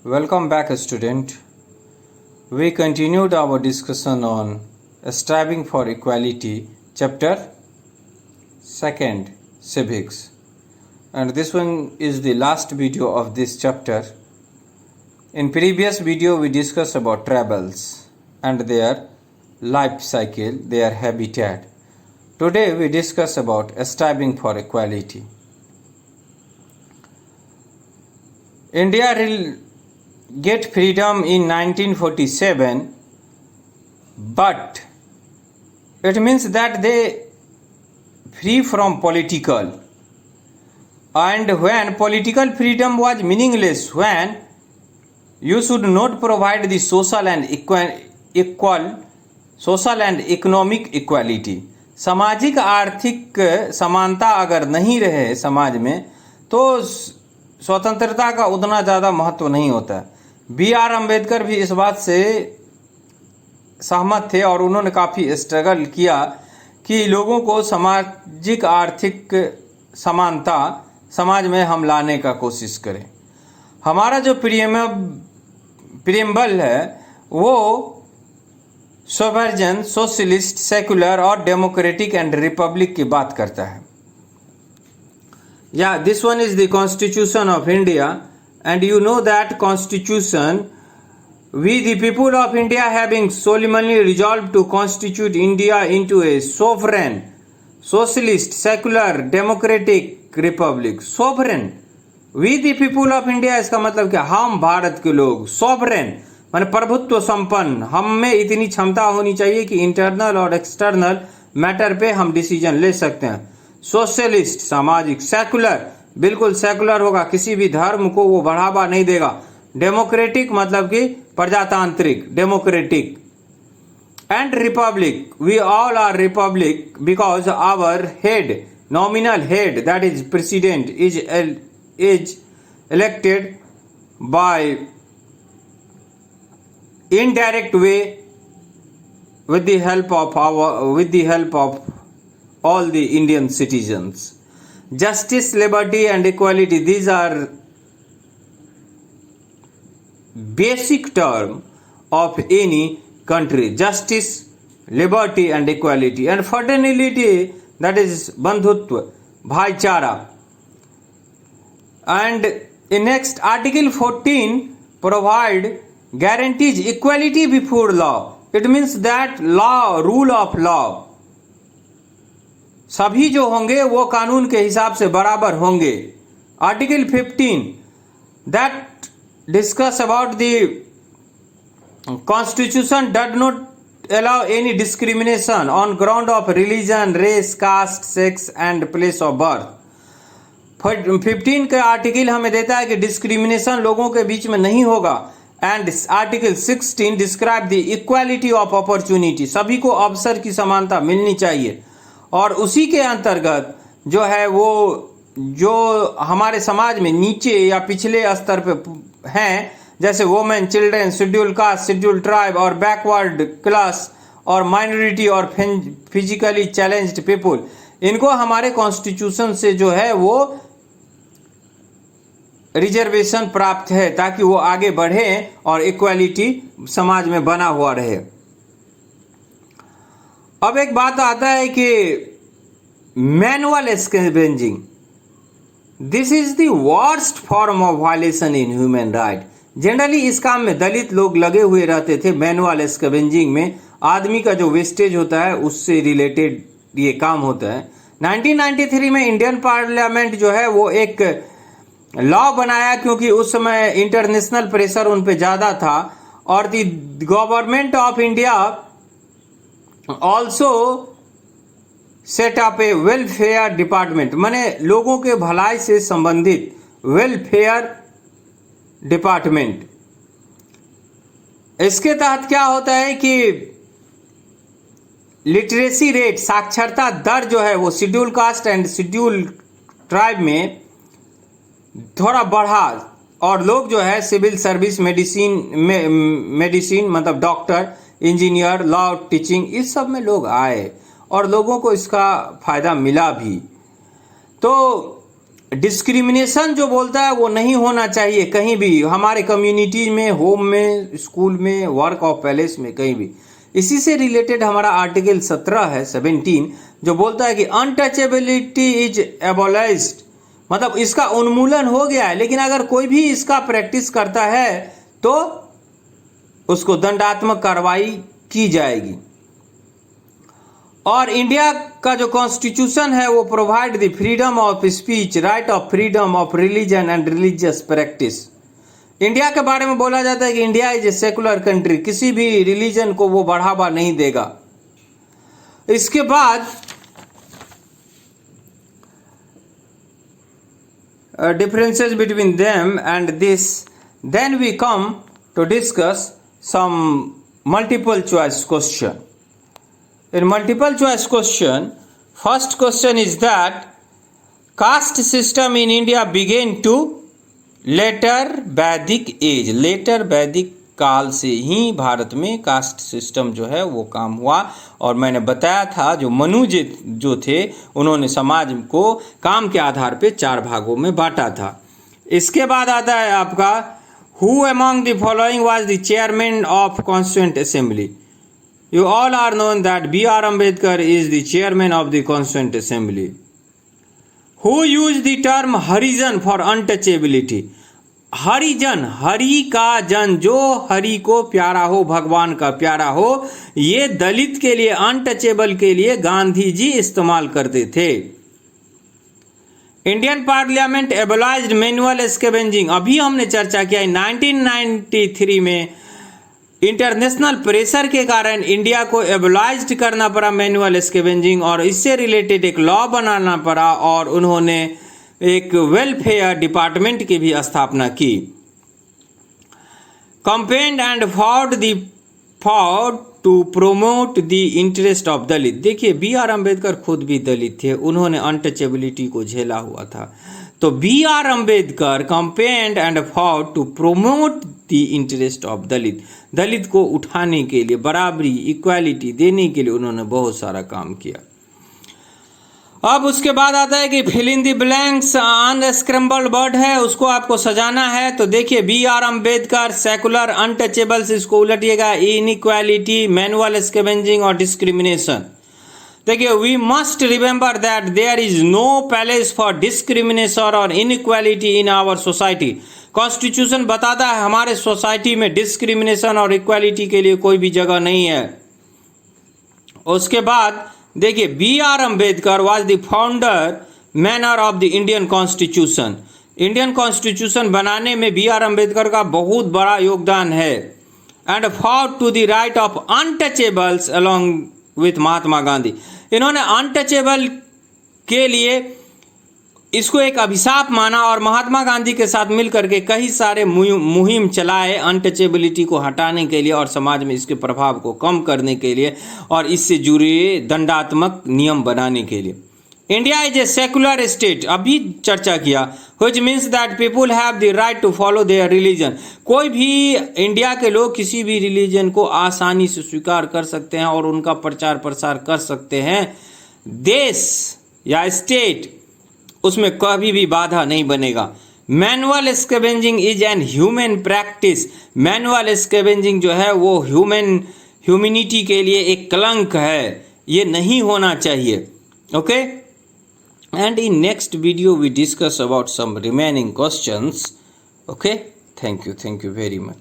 Welcome back, student. We continued our discussion on striving for equality, chapter 2nd, civics. And this one is the last video of this chapter. In previous video, we discussed about tribals and their life cycle, their habitat. Today, we discuss about striving for equality. India will get freedom in 1947, but it means that they free from political, and when political freedom was meaningless, when you should not provide the social and economic equality, सामाजिक आर्थिक समानता अगर नहीं रहे समाज में तो स्वतंत्रता का उतना ज़्यादा महत्व नहीं होता है। B.R. अम्बेडकर भी इस बात से सहमत थे और उन्होंने काफ़ी स्ट्रगल किया कि लोगों को सामाजिक आर्थिक समानता समाज में हम लाने का कोशिश करें। हमारा जो प्रियम्बल है वो सोवर्जन, सोशलिस्ट, सेकुलर और डेमोक्रेटिक एंड रिपब्लिक की बात करता है। Yeah, this one is the Constitution of India, and you know that Constitution, we the people of India having solemnly resolved to constitute India into a sovereign, socialist, secular, democratic republic. Sovereign, we the people of India, इसका मतलब क्या? हम भारत के लोग, sovereign माने प्रभुत्व संपन्न, हम में इतनी क्षमता होनी चाहिए कि इंटरनल और एक्सटर्नल मैटर पे हम डिसीजन ले सकते हैं। सोशलिस्ट, सामाजिक, सेकुलर, बिल्कुल सेकुलर होगा, किसी भी धर्म को वो बढ़ावा नहीं देगा। डेमोक्रेटिक मतलब कि प्रजातांत्रिक, democratic, and republic, we all are republic because our head, nominal head, that is president, is elected by indirect way with the help of all the Indian citizens. Justice, liberty and equality, these are basic term of any country. Justice, liberty and equality, and fraternity, that is bandhutva, bhaichara. And in next article 14 provide guarantees equality before law. It means that law, rule of law, सभी जो होंगे वो कानून के हिसाब से बराबर होंगे। Article 15 that discuss about the constitution does not allow any discrimination on ground of religion, race, caste, sex and place of birth. 15 का आर्टिकल हमें देता है कि डिस्क्रिमिनेशन लोगों के बीच में नहीं होगा। And article 16 describe the equality of opportunity, सभी को अवसर की समानता मिलनी चाहिए। और उसी के अंतर्गत जो है वो जो हमारे समाज में नीचे या पिछले स्तर पे हैं, जैसे women, children, schedule caste, schedule tribe और बैकवर्ड क्लास और माइनॉरिटी और फिजिकली चैलेंज्ड पीपुल, इनको हमारे कॉन्स्टिट्यूशन से जो है वो रिजर्वेशन प्राप्त है ताकि वो आगे बढ़े और इक्वालिटी समाज में बना हुआ रहे। अब एक बात आता है कि manual scavenging, this is the worst form of violation in human right. Generally इस काम में दलित लोग लगे हुए रहते थे। मैनुअल स्कैवेंजिंग में आदमी का जो वेस्टेज होता है उससे रिलेटेड ये काम होता है। 1993 में इंडियन पार्लियामेंट जो है वो एक लॉ बनाया क्योंकि उस समय इंटरनेशनल प्रेशर उन पे ज्यादा था। और the government of India also set up A welfare department, माने लोगों के भलाई से संबंधित वेलफेयर डिपार्टमेंट। इसके तहत क्या होता है कि लिटरेसी रेट, साक्षरता दर जो है वो schedule caste and schedule tribe में थोड़ा बढ़ा और लोग जो है सिविल सर्विस, मेडिसिन मतलब डॉक्टर, इंजीनियर, लॉ, टीचिंग, इस सब में लोग आए और लोगों को इसका फायदा मिला भी। तो डिस्क्रिमिनेशन जो बोलता है वो नहीं होना चाहिए कहीं भी, हमारे कम्युनिटी में, होम में, स्कूल में, वर्क ऑफ पैलेस में, कहीं भी। इसी से रिलेटेड हमारा आर्टिकल 17 है 17, जो बोलता है कि अनटचेबिलिटी इज एबोलिश्ड, मतलब इसका उन्मूलन हो गया है, लेकिन अगर कोई भी इसका प्रैक्टिस करता है तो उसको दंडात्मक कार्रवाई की जाएगी। और इंडिया का जो कॉन्स्टिट्यूशन है वो provide the freedom of speech, right of freedom of religion and religious practice. India के बारे में बोला जाता है कि India is a secular country, किसी भी रिलीजन को वो बढ़ावा नहीं देगा। इसके बाद differences between them and this, then we come to discuss some multiple choice question. In multiple choice question, first question is that caste system in India began to later Vedic age, later Vedic काल से ही भारत में caste system जो है वो काम हुआ। और मैंने बताया था जो मनु जो थे उन्होंने समाज को काम के आधार पे 4 भागों में बांटा था। इसके बाद आता है आपका who among the following was the chairman of constituent assembly. You all are known that B.R. Ambedkar is the chairman of the constituent assembly. Who use the term Harijan for untouchability. Harijan, Hari का जन, जो हरि को प्यारा हो, भगवान का प्यारा हो, ये दलित के लिए, अनटचेबल के लिए गांधी जी इस्तेमाल करते थे। इंडियन पार्लियामेंट एबोलाइज्ड मैनुअल स्कैवेंजिंग, अभी हमने चर्चा किया 1993 में इंटरनेशनल प्रेशर के कारण इंडिया को एबोलाइज्ड करना पड़ा मैनुअल स्कैवेंजिंग, और इससे रिलेटेड एक लॉ बनाना पड़ा और उन्होंने एक वेलफेयर डिपार्टमेंट की भी स्थापना की। Campaigned and fought to promote the interest of Dalit. देखिए B.R. अम्बेडकर खुद भी दलित थे, उन्होंने अनटचेबिलिटी को झेला हुआ था। तो B.R. Ambedkar campaigned and fought to promote the interest of Dalit, Dalit को उठाने के लिए, बराबरी, इक्वालिटी देने के लिए उन्होंने बहुत सारा काम किया। अब उसके बाद आता है कि fill in the blanks, unscrambled word है, उसको आपको सजाना है। तो देखिए B.R. अम्बेडकर, सेकुलर, अनटचेबल्स, इसको उलटिएगा, इनइक्वालिटी, मैनुअल स्कैवेंजिंग और डिस्क्रिमिनेशन। देखिए we must remember that there is no place for discrimination और inequality in our society. Constitution बताता है हमारे सोसाइटी में डिस्क्रिमिनेशन और इक्वालिटी के लिए कोई भी जगह नहीं है। उसके बाद देखिए B.R. Ambedkar was the founder manner of the Indian constitution. Indian constitution बनाने में B.R. अम्बेडकर का बहुत बड़ा योगदान है। And fought to the right of untouchables along with Mahatma Gandhi. इन्होंने अनटचेबल के लिए इसको एक अभिशाप माना और महात्मा गांधी के साथ मिलकर के कई सारे मुहिम चलाए अनटचेबिलिटी को हटाने के लिए और समाज में इसके प्रभाव को कम करने के लिए और इससे जुड़े दंडात्मक नियम बनाने के लिए। India is a secular state, अभी चर्चा किया, which means that people have the right to follow their religion. कोई भी इंडिया के लोग किसी भी रिलीजन को आसानी से स्वीकार कर सकते हैं और उनका प्रचार प्रसार कर सकते हैं। देश या स्टेट उसमें कभी भी बाधा नहीं बनेगा। Manual scavenging is an human practice. Manual scavenging जो है वो ह्यूमैनिटी के लिए एक कलंक है, ये नहीं होना चाहिए। Okay, and in next video we discuss about some remaining questions. Okay, thank you very much.